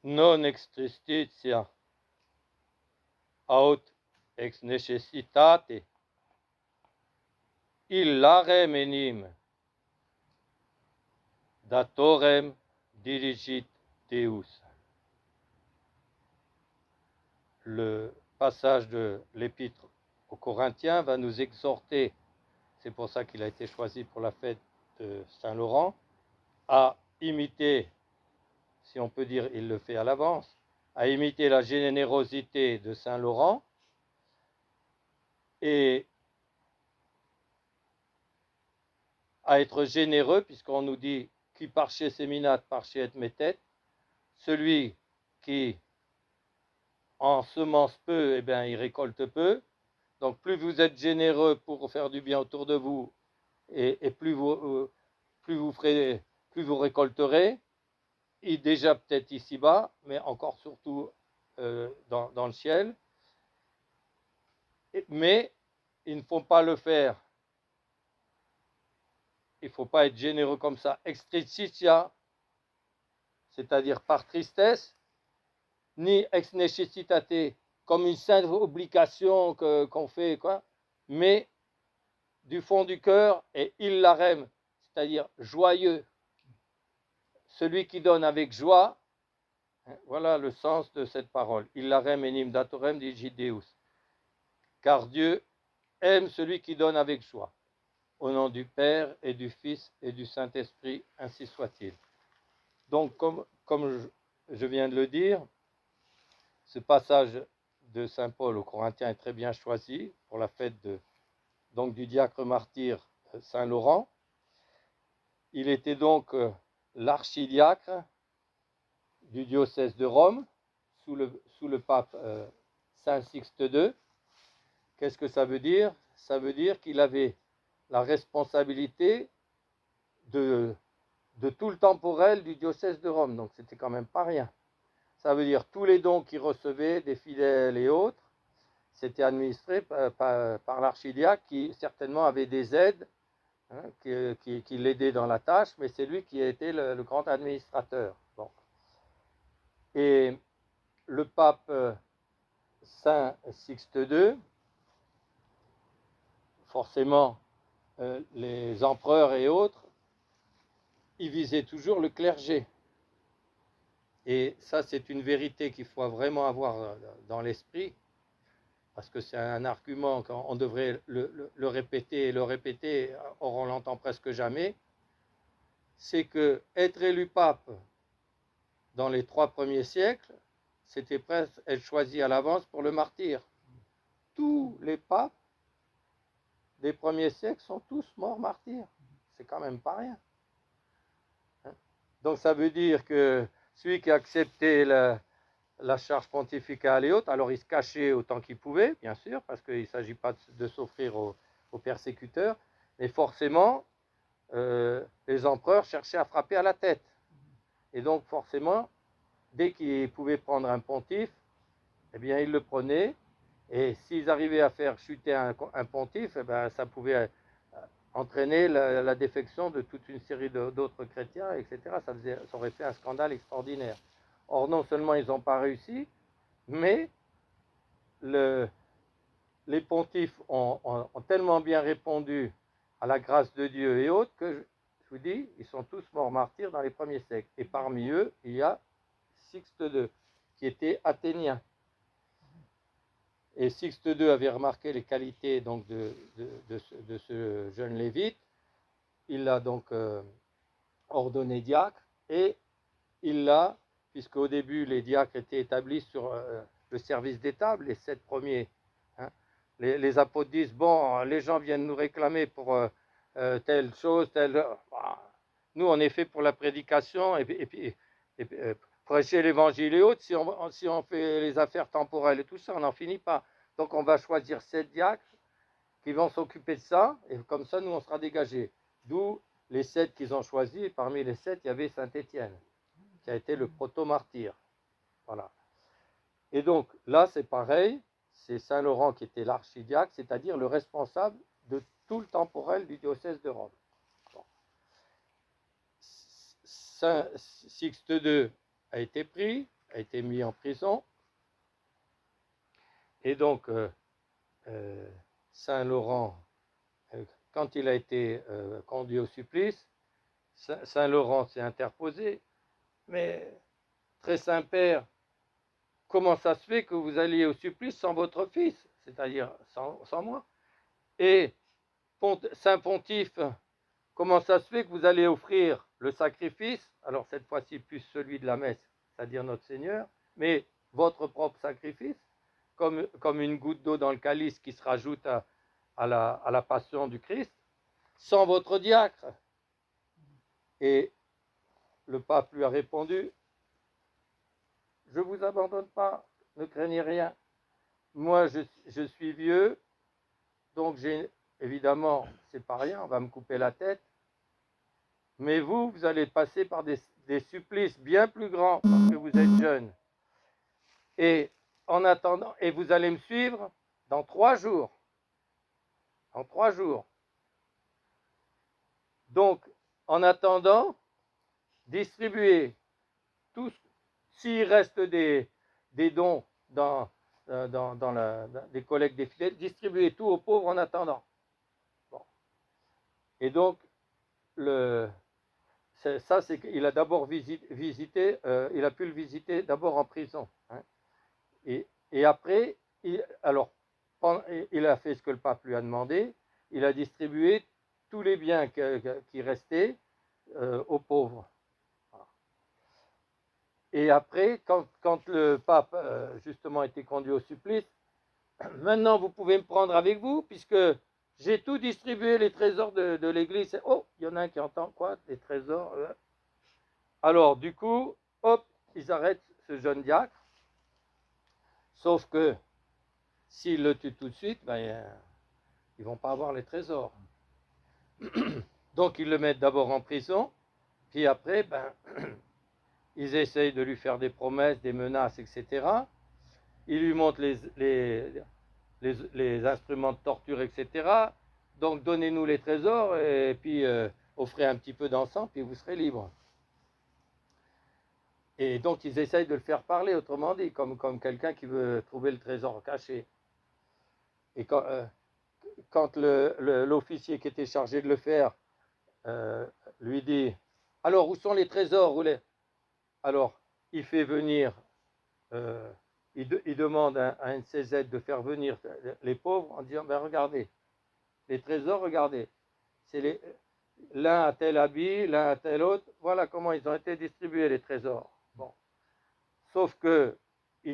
non extristitia aut ex necessitate illarem enim datorem dirigit Deus. Le passage de l'épître aux Corinthiens va nous exhorter, c'est pour ça qu'il a été choisi pour la fête de Saint-Laurent, à imiter, si on peut dire il le fait à l'avance, à imiter la générosité de Saint-Laurent et à être généreux, puisqu'on nous dit qui parchez séminat, parchez et mettet, celui qui en semence peu, eh bien, il récolte peu. Donc plus vous êtes généreux pour faire du bien autour de vous, et plus vous ferez, plus vous récolterez, et déjà peut-être ici-bas, mais encore surtout dans le ciel. Mais il ne faut pas le faire. Il ne faut pas être généreux comme ça, extricitia, c'est-à-dire par tristesse, ni ex necessitate, comme une simple obligation qu'on fait, quoi, mais du fond du cœur, et illarem, c'est-à-dire joyeux. Celui qui donne avec joie, voilà le sens de cette parole. Illarem enim datorem digit Deus. Car Dieu aime celui qui donne avec joie. Au nom du Père et du Fils et du Saint-Esprit, ainsi soit-il. Donc, comme je viens de le dire, ce passage de Saint Paul aux Corinthiens est très bien choisi pour la fête donc du diacre martyr Saint Laurent. Il était donc l'archidiacre du diocèse de Rome sous le pape Saint Sixte II. Qu'est-ce que ça veut dire? Ça veut dire qu'il avait la responsabilité de tout le temporel du diocèse de Rome. Donc c'était quand même pas rien. Ça veut dire tous les dons qu'il recevait des fidèles et autres, c'était administré par l'archidiacre qui certainement avait des aides qui l'aidaient dans la tâche, mais c'est lui qui a été le grand administrateur. Bon. Et le pape Saint Sixte II, forcément, les empereurs et autres, ils visaient toujours le clergé. Et ça, c'est une vérité qu'il faut vraiment avoir dans l'esprit, parce que c'est un argument qu'on devrait le répéter et le répéter, or on l'entend presque jamais, c'est que être élu pape dans les 3 premiers siècles, c'était presque être choisi à l'avance pour le martyre. Tous les papes des premiers siècles sont tous morts martyrs. C'est quand même pas rien. Donc ça veut dire que celui qui a accepté la charge pontificale et autres, alors il se cachait autant qu'il pouvait, bien sûr, parce qu'il ne s'agit pas de s'offrir aux persécuteurs, mais forcément, les empereurs cherchaient à frapper à la tête. Et donc forcément, dès qu'ils pouvaient prendre un pontife, eh bien ils le prenaient, et s'ils arrivaient à faire chuter un pontife, eh bien, ça pouvait entraîner la défection de toute une série d'autres chrétiens, etc. Ça aurait fait un scandale extraordinaire. Or, non seulement ils n'ont pas réussi, mais les pontifes ont tellement bien répondu à la grâce de Dieu et autres que, je vous dis, ils sont tous morts martyrs dans les premiers siècles. Et parmi eux, il y a Sixte II, qui était athénien. Et Sixte II avait remarqué les qualités donc, de ce jeune lévite. Il l'a donc ordonné diacre, et il l'a, puisque au début les diacres étaient établis sur le service des tables, les 7 premiers. Hein. Les apôtres disent, bon, les gens viennent nous réclamer pour telle chose, telle... Nous, on est fait pour la prédication, et puis prêcher l'évangile et autres. Si on fait les affaires temporelles et tout ça, on n'en finit pas. Donc on va choisir 7 diacres qui vont s'occuper de ça, et comme ça, nous, on sera dégagés. D'où les 7 qu'ils ont choisis, et parmi les 7, il y avait Saint-Étienne, qui a été le proto-martyr. Voilà. Et donc, là, c'est pareil, c'est Saint-Laurent qui était l'archidiacre, c'est-à-dire le responsable de tout le temporel du diocèse de Rome. Bon. Saint Sixte II a été pris, a été mis en prison. Et donc, Saint Laurent, quand il a été conduit au supplice, Saint Laurent s'est interposé. Mais, très Saint-Père, comment ça se fait que vous alliez au supplice sans votre fils, c'est-à-dire sans moi? Et Saint Pontife, comment ça se fait que vous allez offrir le sacrifice, alors cette fois-ci plus celui de la messe, c'est-à-dire notre Seigneur, mais votre propre sacrifice, comme une goutte d'eau dans le calice qui se rajoute à la passion du Christ, sans votre diacre? Et le pape lui a répondu, je ne vous abandonne pas, ne craignez rien. Moi, je suis vieux, donc évidemment, c'est pas rien, on va me couper la tête. Mais vous allez passer par des supplices bien plus grands parce que vous êtes jeune. Et en attendant, et vous allez me suivre dans 3 jours. En 3 jours. Donc, en attendant, distribuez tout. S'il reste des dons dans des collectes des fidèles, distribuez tout aux pauvres en attendant. Bon. Et donc, ça, c'est qu'il a d'abord visité, il a pu le visiter d'abord en prison. Hein. Et après, il a fait ce que le pape lui a demandé, il a distribué tous les biens qui restaient aux pauvres. Et après, quand le pape justement a été conduit au supplice, maintenant vous pouvez me prendre avec vous, puisque j'ai tout distribué, les trésors de l'église. Oh, il y en a un qui entend quoi? Les trésors. Alors, du coup, hop, ils arrêtent ce jeune diacre. Sauf que s'ils le tuent tout de suite, ben, ils ne vont pas avoir les trésors. Donc, ils le mettent d'abord en prison, puis après, ben, ils essayent de lui faire des promesses, des menaces, etc. Ils lui montrent les instruments de torture, etc. Donc, donnez-nous les trésors et puis offrez un petit peu d'encens, puis vous serez libre. Et donc, ils essayent de le faire parler, autrement dit, comme quelqu'un qui veut trouver le trésor caché. Et quand l'officier qui était chargé de le faire lui dit « Alors, où sont les trésors ?» Alors, il fait venir, il demande à un NCZ de faire venir les pauvres en disant « Ben regardez, les trésors, regardez, c'est l'un a tel habit, l'un a tel autre, voilà comment ils ont été distribués les trésors. » Bon. Sauf qu'ils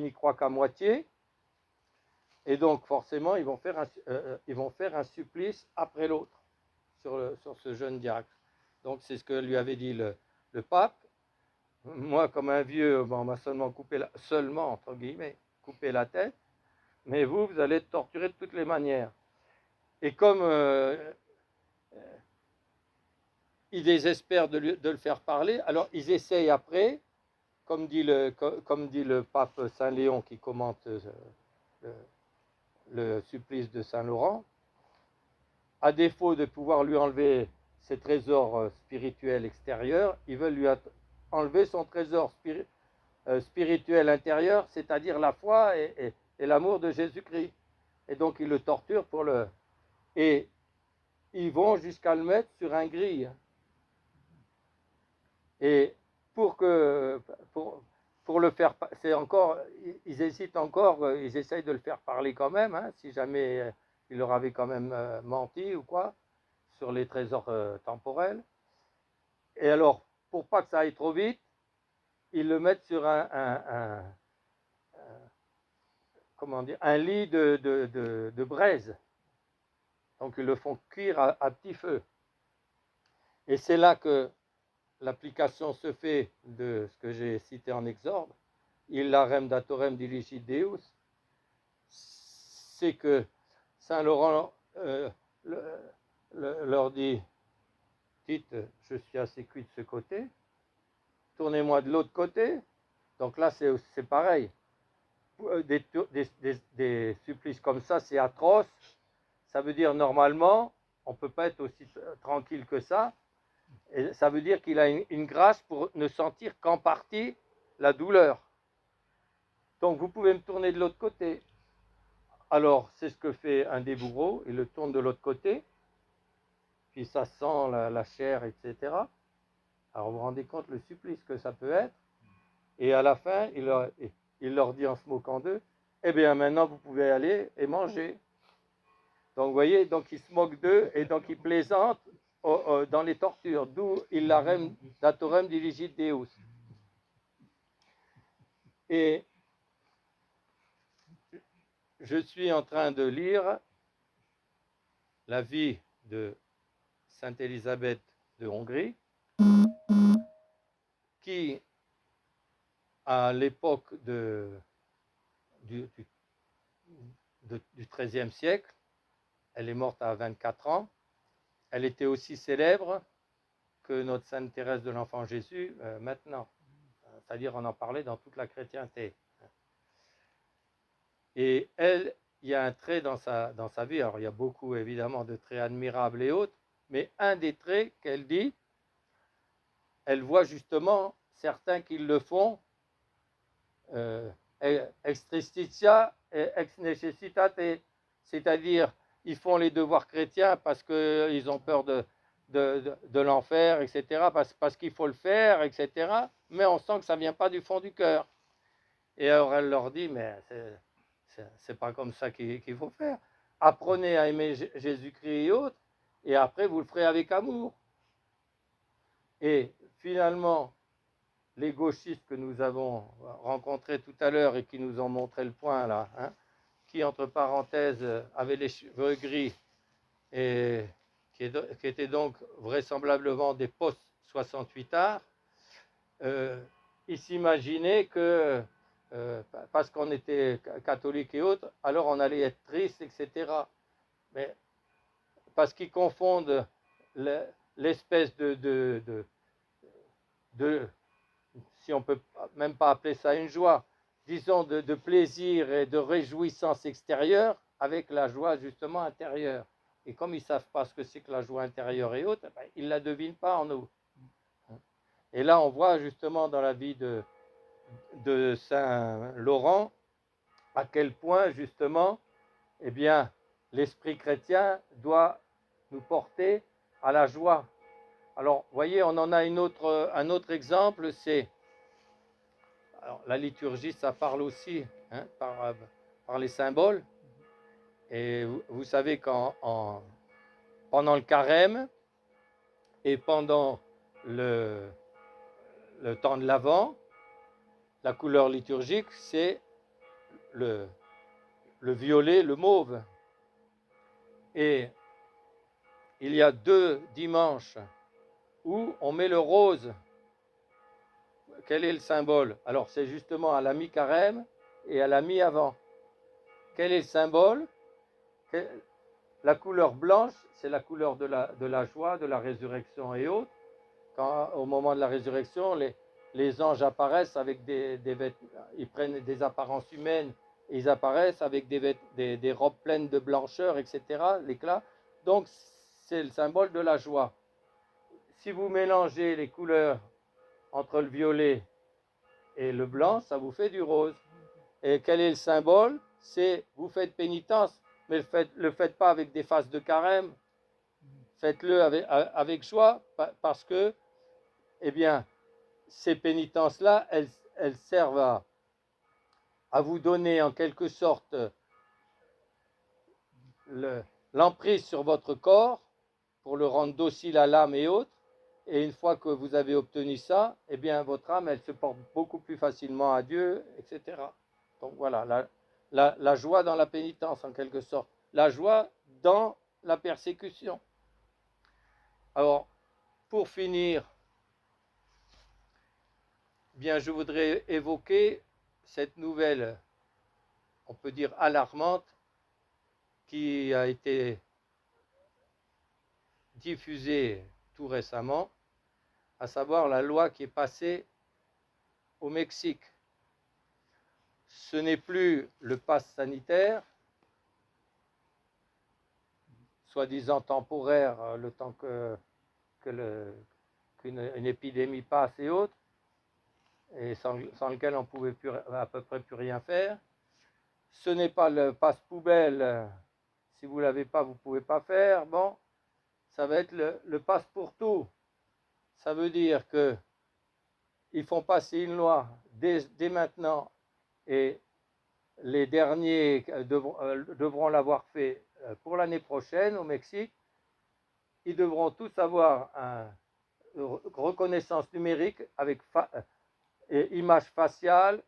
n'y croient qu'à moitié, et donc forcément ils vont faire un supplice après l'autre sur ce jeune diacre. Donc c'est ce que lui avait dit le pape. Moi, comme un vieux, on m'a seulement entre guillemets, coupé la tête, mais vous allez être torturé de toutes les manières. Et comme ils désespèrent de le faire parler, alors ils essayent après, comme dit le pape Saint Léon qui commente le supplice de Saint Laurent, à défaut de pouvoir lui enlever ses trésors spirituels extérieurs, ils veulent lui enlever son trésor spirituel intérieur, c'est-à-dire la foi et l'amour de Jésus-Christ. Et donc ils le torturent et ils vont jusqu'à le mettre sur un gril. Et pour le faire, ils hésitent encore, ils essayent de le faire parler quand même, hein, si jamais il leur avait quand même menti ou quoi, sur les trésors temporels. Et alors, pour pas que ça aille trop vite, ils le mettent sur un lit de braise. Donc ils le font cuire à petit feu. Et c'est là que l'application se fait de ce que j'ai cité en exorde, illa remdatorem diligit Deus, c'est que Saint Laurent leur dit, dites, je suis assez cuit de ce côté, tournez-moi de l'autre côté. Donc là, c'est pareil. Des supplices comme ça, c'est atroce. Ça veut dire, normalement, on ne peut pas être aussi tranquille que ça. Et ça veut dire qu'il a une grâce pour ne sentir qu'en partie la douleur. Donc vous pouvez me tourner de l'autre côté. Alors c'est ce que fait un des bourreaux, il le tourne de l'autre côté, puis ça sent la chair, etc. Alors vous vous rendez compte le supplice que ça peut être. Et à la fin, il leur dit en se moquant d'eux, eh bien maintenant vous pouvez aller et manger. Donc vous voyez, donc il se moque d'eux et donc il plaisante dans les tortures, d'où illarem datorem diligit Deus. Et je suis en train de lire la vie de Sainte Élisabeth de Hongrie, qui, à l'époque du XIIIe siècle, elle est morte à 24 ans, elle était aussi célèbre que notre Sainte Thérèse de l'Enfant Jésus maintenant. C'est-à-dire on en parlait dans toute la chrétienté. Et elle, il y a un trait dans sa vie, alors il y a beaucoup évidemment de traits admirables et autres, mais un des traits qu'elle dit, elle voit justement certains qui le font ex tristitia et ex necessitate, c'est-à-dire ils font les devoirs chrétiens parce qu'ils ont peur de l'enfer, etc., parce qu'il faut le faire, etc., mais on sent que ça ne vient pas du fond du cœur. Et alors elle leur dit, mais c'est pas comme ça qu'il faut faire. Apprenez à aimer Jésus-Christ et autres, et après vous le ferez avec amour. Et finalement, les gauchistes que nous avons rencontrés tout à l'heure et qui nous ont montré le point là, hein, qui entre parenthèses avaient les cheveux gris et qui étaient donc vraisemblablement des post-68ards, ils s'imaginaient que parce qu'on était catholique et autres, alors on allait être triste, etc. Mais parce qu'ils confondent l'espèce de, si on peut même pas appeler ça une joie, disons de plaisir et de réjouissance extérieure avec la joie justement intérieure. Et comme ils ne savent pas ce que c'est que la joie intérieure et autres, ben, ils ne la devinent pas en nous. Et là, on voit justement dans la vie de Saint Laurent à quel point justement, eh bien, l'esprit chrétien doit nous porter à la joie. Alors, vous voyez, on en a un autre exemple, c'est la liturgie, ça parle aussi hein, par les symboles. Et vous savez pendant le carême et pendant le temps de l'Avent, la couleur liturgique, c'est le violet, le mauve. Et il y a 2 dimanches où on met le rose. Quel est le symbole? Alors, c'est justement à la mi-carême et à la mi-avant. Quel est le symbole? La couleur blanche, c'est la couleur de la joie, de la résurrection et autres. Quand, au moment de la résurrection, les anges apparaissent avec des vêtements, ils prennent des apparences humaines et ils apparaissent avec des robes pleines de blancheur, etc., l'éclat. Donc, c'est le symbole de la joie. Si vous mélangez les couleurs entre le violet et le blanc, ça vous fait du rose. Et quel est le symbole? C'est vous faites pénitence, mais le faites pas avec des faces de carême. Faites-le avec joie, parce que, eh bien, ces pénitences-là, elles servent à vous donner en quelque sorte l'emprise sur votre corps pour le rendre docile à l'âme et autres. Et une fois que vous avez obtenu ça, eh bien, votre âme, elle se porte beaucoup plus facilement à Dieu, etc. Donc voilà, la joie dans la pénitence, en quelque sorte. La joie dans la persécution. Alors, pour finir, bien, je voudrais évoquer cette nouvelle, on peut dire alarmante, qui a été diffusée tout récemment, à savoir la loi qui est passée au Mexique. Ce n'est plus le pass sanitaire, soi-disant temporaire, le temps qu'une épidémie passe et autres, et sans lequel on ne pouvait plus, à peu près plus rien faire. Ce n'est pas le passe-poubelle, si vous ne l'avez pas, vous ne pouvez pas faire. Bon, ça va être le passe pour tout. Ça veut dire qu'ils font passer une loi dès maintenant, et les derniers devront l'avoir fait pour l'année prochaine au Mexique. Ils devront tous avoir une reconnaissance numérique avec image faciale,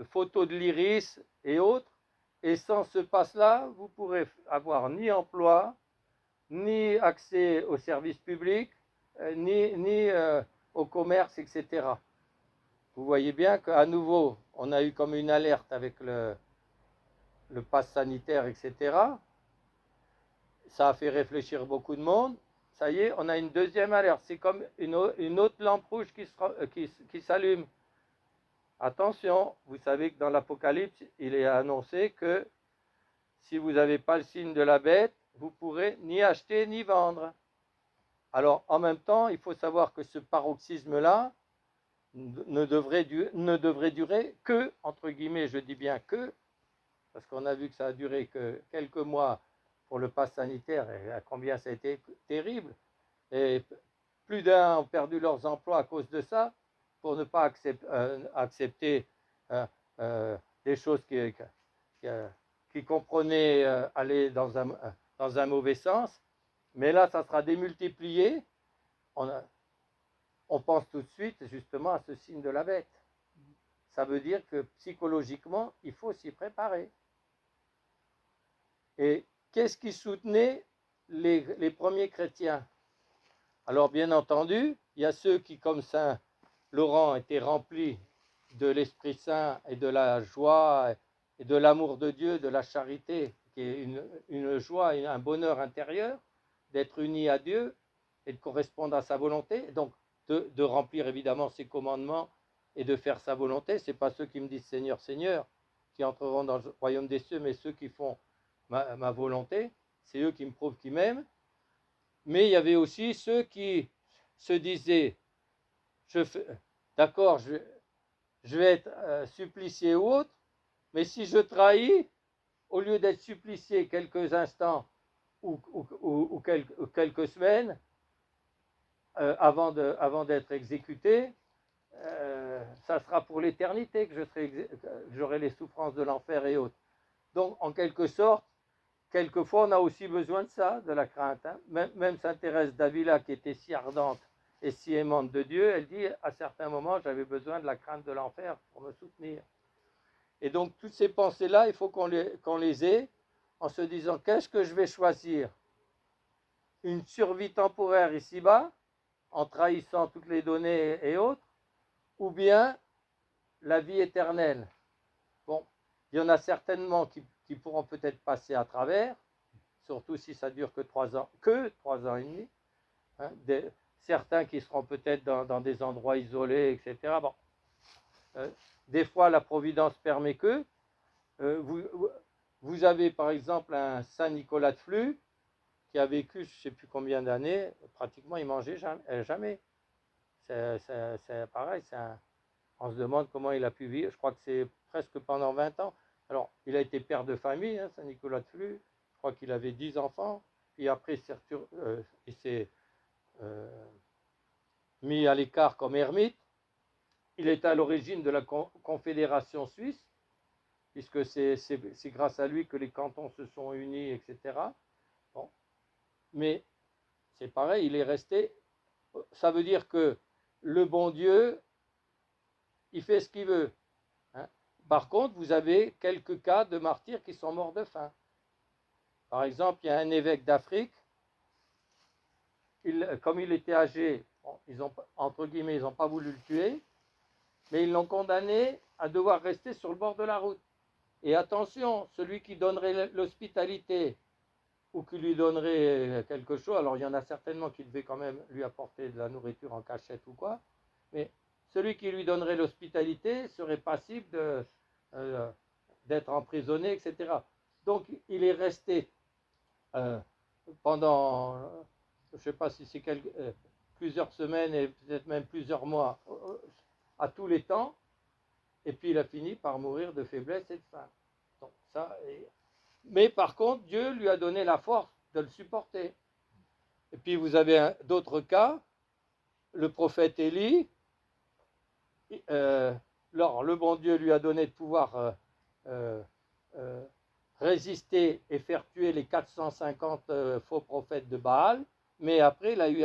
photo de l'iris et autres. Et sans ce passe-là, vous pourrez avoir ni emploi, ni accès aux services publics, ni au commerce, etc. Vous voyez bien qu'à nouveau, on a eu comme une alerte avec le pass sanitaire, etc. Ça a fait réfléchir beaucoup de monde. Ça y est, on a une deuxième alerte. C'est comme une autre lampe rouge qui s'allume. Attention, vous savez que dans l'Apocalypse, il est annoncé que si vous n'avez pas le signe de la bête, vous ne pourrez ni acheter ni vendre. Alors, en même temps, il faut savoir que ce paroxysme-là ne devrait durer que, entre guillemets, je dis bien que, parce qu'on a vu que ça a duré que quelques mois pour le pass sanitaire, et à combien ça a été terrible. Et plus d'un ont perdu leurs emplois à cause de ça, pour ne pas accepter des choses qui comprenaient aller dans un mauvais sens. Mais là, ça sera démultiplié. On pense tout de suite justement à ce signe de la bête. Ça veut dire que psychologiquement, il faut s'y préparer. Et qu'est-ce qui soutenait les premiers chrétiens? Alors bien entendu, il y a ceux qui, comme Saint Laurent, étaient remplis de l'Esprit Saint et de la joie et de l'amour de Dieu, de la charité, qui est une joie et un bonheur intérieur, d'être unis à Dieu et de correspondre à sa volonté, donc de remplir évidemment ses commandements et de faire sa volonté. Ce n'est pas ceux qui me disent Seigneur, Seigneur, qui entreront dans le royaume des cieux, mais ceux qui font ma volonté, c'est eux qui me prouvent qu'ils m'aiment. Mais il y avait aussi ceux qui se disaient, d'accord, je vais être supplicié ou autre, mais si je trahis, au lieu d'être supplicié quelques instants ou quelques semaines avant d'être exécuté, ça sera pour l'éternité que j'aurai les souffrances de l'enfer et autres. Donc, en quelque sorte, quelquefois, on a aussi besoin de ça, de la crainte. Hein. Même Sainte Thérèse d'Avila, qui était si ardente et si aimante de Dieu, elle dit, à certains moments, j'avais besoin de la crainte de l'enfer pour me soutenir. Et donc, toutes ces pensées-là, il faut qu'on les ait en se disant, qu'est-ce que je vais choisir? Une survie temporaire ici-bas, en trahissant toutes les données et autres, ou bien la vie éternelle? Bon, il y en a certainement qui pourront peut-être passer à travers, surtout si ça dure que 3 ans et demi. Hein, certains qui seront peut-être dans des endroits isolés, etc. Bon, des fois, la Providence permet que. Vous avez par exemple un Saint Nicolas de Flux qui a vécu je ne sais plus combien d'années, pratiquement il mangeait jamais. C'est pareil, on se demande comment il a pu vivre. Je crois que c'est presque pendant 20 ans. Alors, il a été père de famille, hein, Saint Nicolas de Flux. Je crois qu'il avait 10 enfants. Puis après, il s'est mis à l'écart comme ermite. Il est à l'origine de la Confédération suisse, puisque c'est grâce à lui que les cantons se sont unis, etc. Bon. Mais c'est pareil, il est resté. Ça veut dire que le bon Dieu, il fait ce qu'il veut. Hein. Par contre, vous avez quelques cas de martyrs qui sont morts de faim. Par exemple, il y a un évêque d'Afrique, comme il était âgé, bon, entre guillemets, ils n'ont pas voulu le tuer, mais ils l'ont condamné à devoir rester sur le bord de la route. Et attention, celui qui donnerait l'hospitalité ou qui lui donnerait quelque chose, alors il y en a certainement qui devaient quand même lui apporter de la nourriture en cachette ou quoi, mais celui qui lui donnerait l'hospitalité serait passible d'être emprisonné, etc. Donc il est resté pendant, je ne sais pas si c'est plusieurs semaines et peut-être même plusieurs mois, à tous les temps, et puis il a fini par mourir de faiblesse et de faim. Donc, mais par contre, Dieu lui a donné la force de le supporter. Et puis vous avez d'autres cas, le prophète Élie, le bon Dieu lui a donné de pouvoir euh, euh, résister et faire tuer les 450 faux prophètes de Baal, mais après il a eu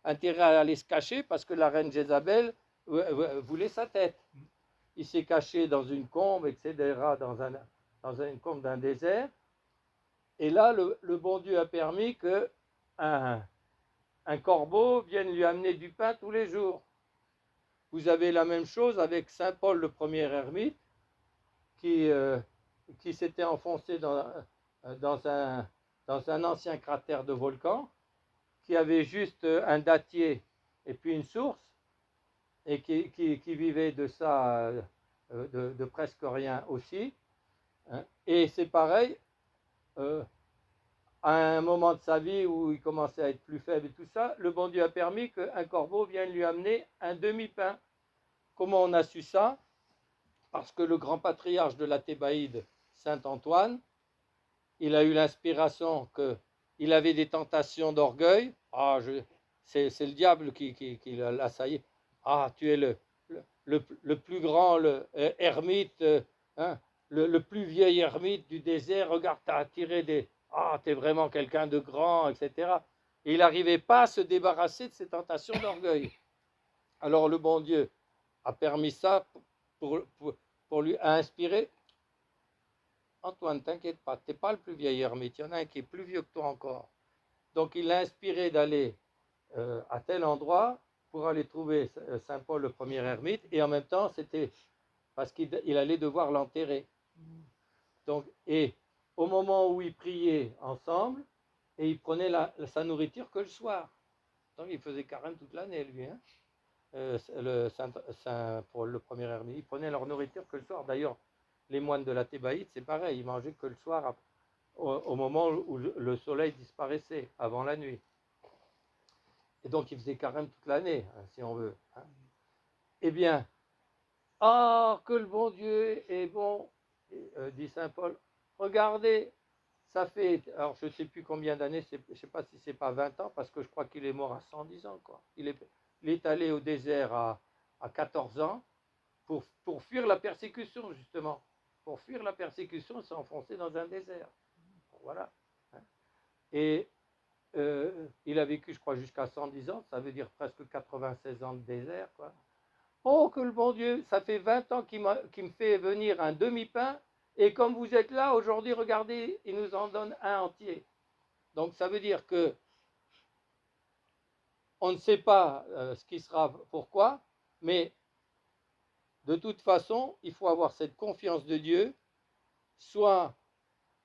intérêt à aller se cacher parce que la reine Jézabel voulait sa tête. Il s'est caché dans une combe, etc., dans une combe d'un désert, et là le bon Dieu a permis que un corbeau vienne lui amener du pain tous les jours. Vous avez la même chose avec Saint Paul, le premier ermite, qui s'était enfoncé dans un ancien cratère de volcan, qui avait juste un dattier et puis une source, et qui vivait de ça, de presque rien aussi. Hein. Et c'est pareil, à un moment de sa vie où il commençait à être plus faible et tout ça, le bon Dieu a permis qu'un corbeau vienne lui amener un demi-pain. Comment on a su ça? Parce que le grand patriarche de la Thébaïde, Saint Antoine, il a eu l'inspiration qu'il avait des tentations d'orgueil. Ah, c'est le diable qui l'a assailli. Ah, tu es le plus grand ermite, hein, le plus vieil ermite du désert. Regarde, tu as attiré des... Ah, tu es vraiment quelqu'un de grand, etc. Et il n'arrivait pas à se débarrasser de ces tentations d'orgueil. Alors le bon Dieu a permis ça pour lui inspirer. Antoine, t'inquiète pas, tu n'es pas le plus vieil ermite, il y en a un qui est plus vieux que toi encore. Donc il l'a inspiré d'aller à tel endroit pour aller trouver Saint Paul, le premier ermite, et en même temps, c'était parce qu'il allait devoir l'enterrer. Donc, et au moment où ils priaient ensemble, et ils prenaient sa nourriture que le soir. Donc il faisait carême toute l'année, lui. Hein. Saint Paul, le premier ermite, ils prenaient leur nourriture que le soir. D'ailleurs, les moines de la Thébaïde, c'est pareil, ils mangeaient que le soir, au moment où le soleil disparaissait, avant la nuit. Et donc, ils faisaient carême toute l'année, hein, si on veut. Hein. Eh bien, que le bon Dieu est bon, dit Saint Paul. Regardez, ça fait, alors je ne sais plus combien d'années, je ne sais pas si c'est pas 20 ans, parce que je crois qu'il est mort à 110 ans. Quoi. Il est allé au désert à 14 ans pour fuir la persécution, justement. Pour fuir la persécution, il s'est enfoncé dans un désert. Voilà. Hein. Et il a vécu, je crois, jusqu'à 110 ans, ça veut dire presque 96 ans de désert. Quoi. Oh, que le bon Dieu, ça fait 20 ans qu'il me fait venir un demi-pain, et comme vous êtes là, aujourd'hui, regardez, il nous en donne un entier. Donc ça veut dire que on ne sait pas ce qui sera pourquoi, mais de toute façon, il faut avoir cette confiance de Dieu, soit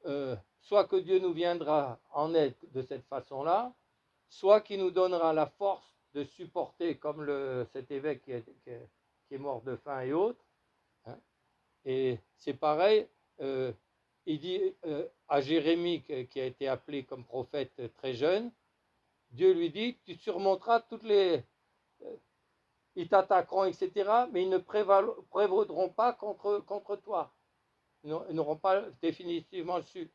que Dieu nous viendra en aide de cette façon-là, soit qu'il nous donnera la force de supporter, comme cet évêque qui est mort de faim et autres. Hein. Et c'est pareil, il dit à Jérémie, qui a été appelé comme prophète très jeune, Dieu lui dit, tu surmonteras toutes les... ils t'attaqueront, etc., mais ils ne prévaudront pas contre toi. Ils n'auront pas définitivement su.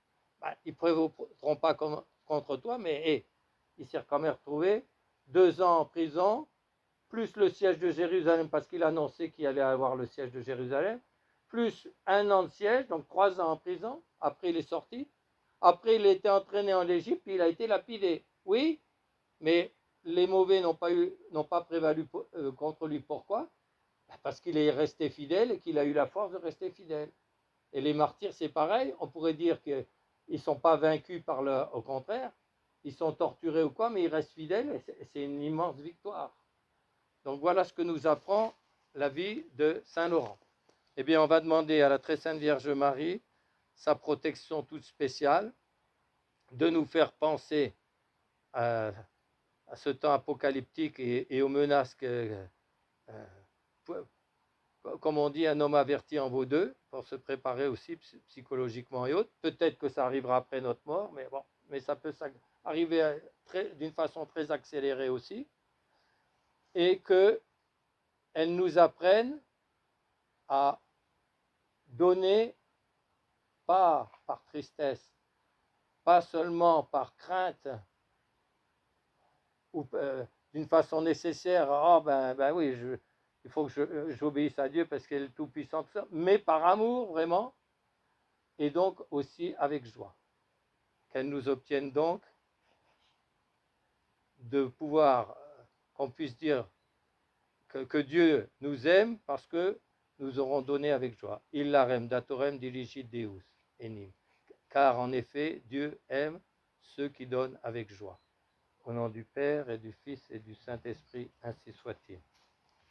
Ils ne prévaudront pas contre toi, mais il s'est quand même retrouvé 2 ans en prison, plus le siège de Jérusalem, parce qu'il annonçait qu'il allait avoir le siège de Jérusalem, plus 1 an de siège, donc 3 ans en prison. Après, il est sorti. Après, il a été entraîné en Égypte, et il a été lapidé. Oui, mais les mauvais n'ont pas prévalu contre lui. Pourquoi? Parce qu'il est resté fidèle et qu'il a eu la force de rester fidèle. Et les martyrs, c'est pareil. On pourrait dire qu'ils ne sont pas vaincus au contraire. Ils sont torturés ou quoi, mais ils restent fidèles et c'est une immense victoire. Donc voilà ce que nous apprend la vie de Saint Laurent. Eh bien, on va demander à la très sainte Vierge Marie sa protection toute spéciale, de nous faire penser à ce temps apocalyptique et aux menaces comme on dit, un homme averti en vaut 2, pour se préparer aussi psychologiquement et autres. Peut-être que ça arrivera après notre mort, mais bon, mais ça peut arriver d'une façon très accélérée aussi. Et que elles nous apprennent à donner, pas par tristesse, pas seulement par crainte, ou d'une façon nécessaire, oh ben oui, il faut que j'obéisse à Dieu parce qu'il est tout puissant, tout ça, mais par amour vraiment, et donc aussi avec joie. Qu'elle nous obtienne donc de pouvoir, qu'on puisse dire que Dieu nous aime parce que nous aurons donné avec joie. Illarem datorem diligit Deus enim. Car en effet, Dieu aime ceux qui donnent avec joie. Au nom du Père et du Fils et du Saint-Esprit, ainsi soit-il.